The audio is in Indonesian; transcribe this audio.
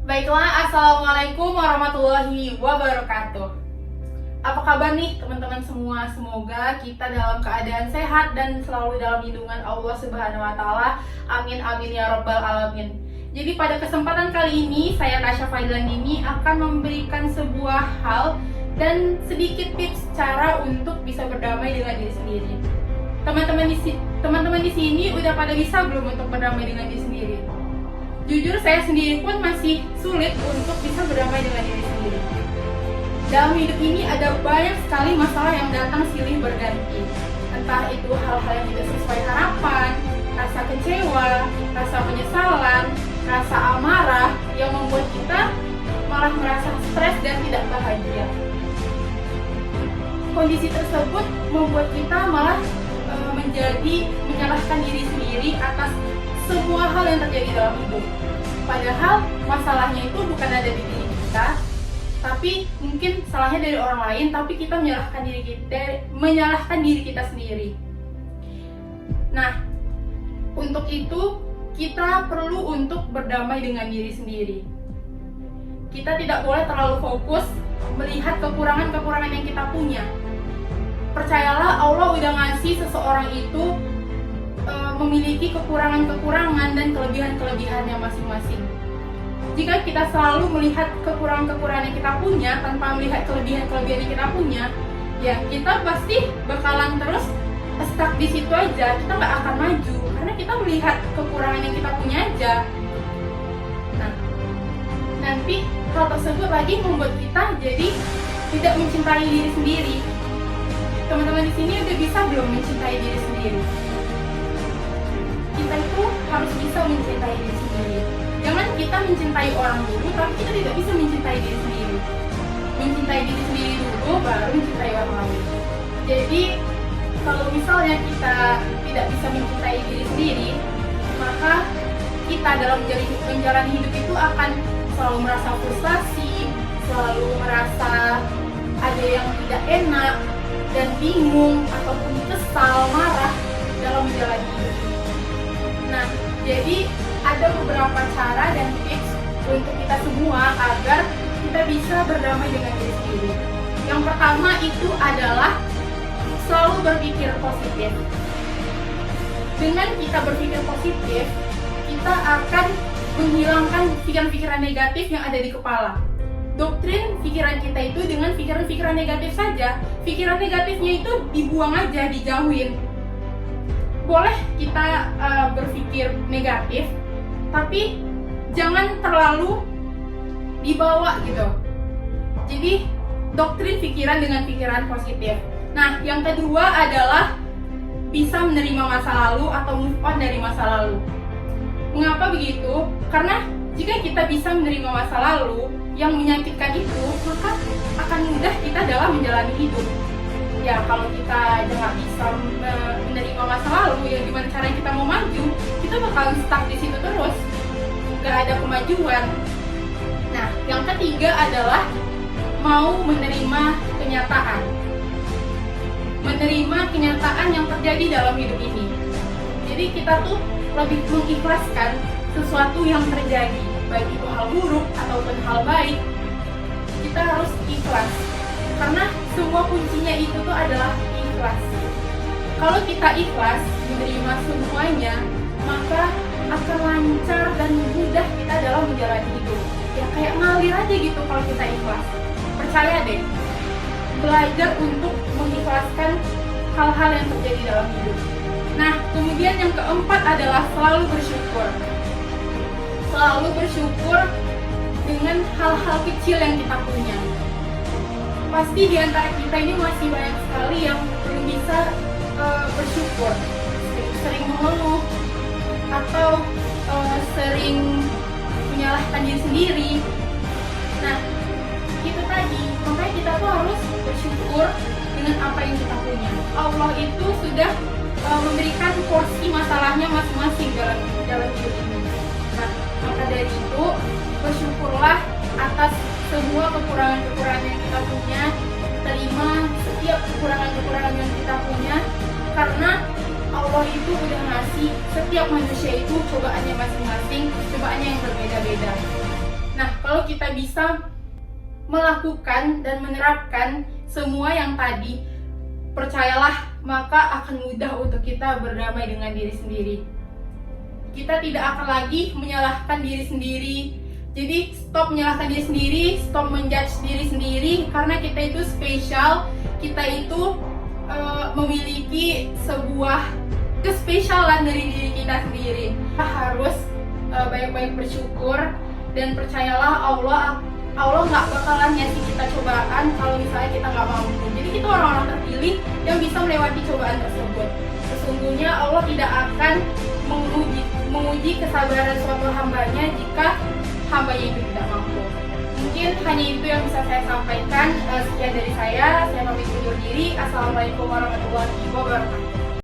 Baiklah, Assalamualaikum warahmatullahi wabarakatuh. Apa kabar nih teman-teman semua? Semoga kita dalam keadaan sehat dan selalu dalam lindungan Allah Subhanahu wa Ta'ala. Amin amin ya Rabbal alamin. Jadi pada kesempatan kali ini saya Tasya Failandini akan memberikan sebuah hal dan sedikit tips cara untuk bisa berdamai dengan diri sendiri. Teman-teman di sini udah pada bisa belum untuk berdamai dengan diri sendiri? Jujur saya sendiri pun masih sulit untuk bisa berdamai dengan diri sendiri. Dalam hidup ini ada banyak sekali masalah yang datang silih berganti. Entah itu hal-hal yang tidak sesuai harapan, rasa kecewa, rasa penyesalan, rasa amarah yang membuat kita malah merasa stres dan tidak bahagia. Kondisi tersebut membuat kita malah menyalahkan diri sendiri atas semua hal yang terjadi dalam hidup. Padahal masalahnya itu bukan ada di diri kita, tapi mungkin salahnya dari orang lain, tapi kita menyalahkan diri kita sendiri. Nah, untuk itu kita perlu untuk berdamai dengan diri sendiri. Kita tidak boleh terlalu fokus melihat kekurangan-kekurangan yang kita punya. Percayalah, Allah udah ngasih seseorang itu memiliki kekurangan-kekurangan dan kelebihan-kelebihannya masing-masing. Jika kita selalu melihat kekurangan-kekurangan yang kita punya tanpa melihat kelebihan-kelebihan yang kita punya, ya kita pasti bakalan terus stuck di situ aja. Kita nggak akan maju karena kita melihat kekurangan yang kita punya aja. Nah, nanti hal tersebut lagi membuat kita jadi tidak mencintai diri sendiri. Teman-teman di sini udah bisa belum mencintai diri sendiri? Kita itu harus bisa mencintai diri sendiri. Jangan kita mencintai orang dulu, tapi kita tidak bisa mencintai diri sendiri. Mencintai diri sendiri dulu, baru mencintai orang lain. Jadi, kalau misalnya kita tidak bisa mencintai diri sendiri, maka kita dalam menjalani hidup itu akan selalu merasa frustasi, selalu merasa ada yang tidak enak, dan bingung, ataupun kesal, marah dalam menjalani hidup. Nah, jadi ada beberapa cara dan tips untuk kita semua agar kita bisa berdamai dengan diri sendiri. Yang pertama itu adalah selalu berpikir positif. Dengan kita berpikir positif, kita akan menghilangkan pikiran-pikiran negatif yang ada di kepala. Doktrin pikiran kita itu dengan pikiran-pikiran negatif saja. Pikiran negatifnya itu dibuang aja, dijauhin. Boleh kita berpikir negatif, tapi jangan terlalu dibawa gitu. Jadi doktrin pikiran dengan pikiran positif. Nah, yang kedua adalah bisa menerima masa lalu atau move on dari masa lalu. Mengapa begitu? Karena jika kita bisa menerima masa lalu yang menyakitkan itu, maka akan mudah kita dalam menjalani hidup. Ya, kalau kita nggak bisa menerima masa lalu, ya gimana caranya kita mau maju? Kita bakal stuck di situ terus, nggak ada kemajuan. Nah, yang ketiga adalah mau menerima kenyataan. Menerima kenyataan yang terjadi dalam hidup ini. Jadi kita tuh lebih mengikhlaskan sesuatu yang terjadi, baik itu hal buruk ataupun hal baik. Kita harus ikhlas. Karena semua kuncinya itu tuh adalah ikhlas. Kalau kita ikhlas menerima semuanya, maka akan lancar dan mudah kita dalam menjalani hidup. Ya kayak ngalir aja gitu kalau kita ikhlas. Percaya deh, belajar untuk mengikhlaskan hal-hal yang terjadi dalam hidup. Nah, kemudian yang keempat adalah selalu bersyukur. Selalu bersyukur dengan hal-hal kecil yang kita punya. Pasti di antara kita ini masih banyak sekali yang belum bisa bersyukur, sering mengeluh atau sering menyalahkan diri sendiri. Nah, itu tadi, makanya kita tuh harus bersyukur dengan apa yang kita punya. Allah itu sudah memberikan porsi masalahnya masing-masing dalam hidup ini. Nah, maka dari itu bersyukurlah atas semua kekurangan-kekurangan yang kita punya. Terima setiap kekurangan-kekurangan yang kita punya, karena Allah itu udah ngasih setiap manusia itu cobaannya masing-masing, cobaannya yang berbeda-beda. Nah, kita bisa melakukan dan menerapkan semua yang tadi, percayalah, maka akan mudah untuk kita berdamai dengan diri sendiri. Kita tidak akan lagi menyalahkan diri sendiri. Jadi stop menyalahkan diri sendiri, stop menjudge diri sendiri, karena kita itu spesial, kita itu memiliki sebuah kespesialan dari diri kita sendiri. Kita harus banyak-banyak bersyukur, dan percayalah Allah nggak bakalan ngasih kita cobaan kalau misalnya kita nggak mampu. Jadi kita orang-orang terpilih yang bisa melewati cobaan tersebut. Sesungguhnya Allah tidak akan menguji kesabaran suatu hambanya jika hambanya itu tidak mampu. Mungkin hanya itu yang bisa saya sampaikan. Sekian dari saya pamit undur diri. Assalamualaikum warahmatullahi wabarakatuh.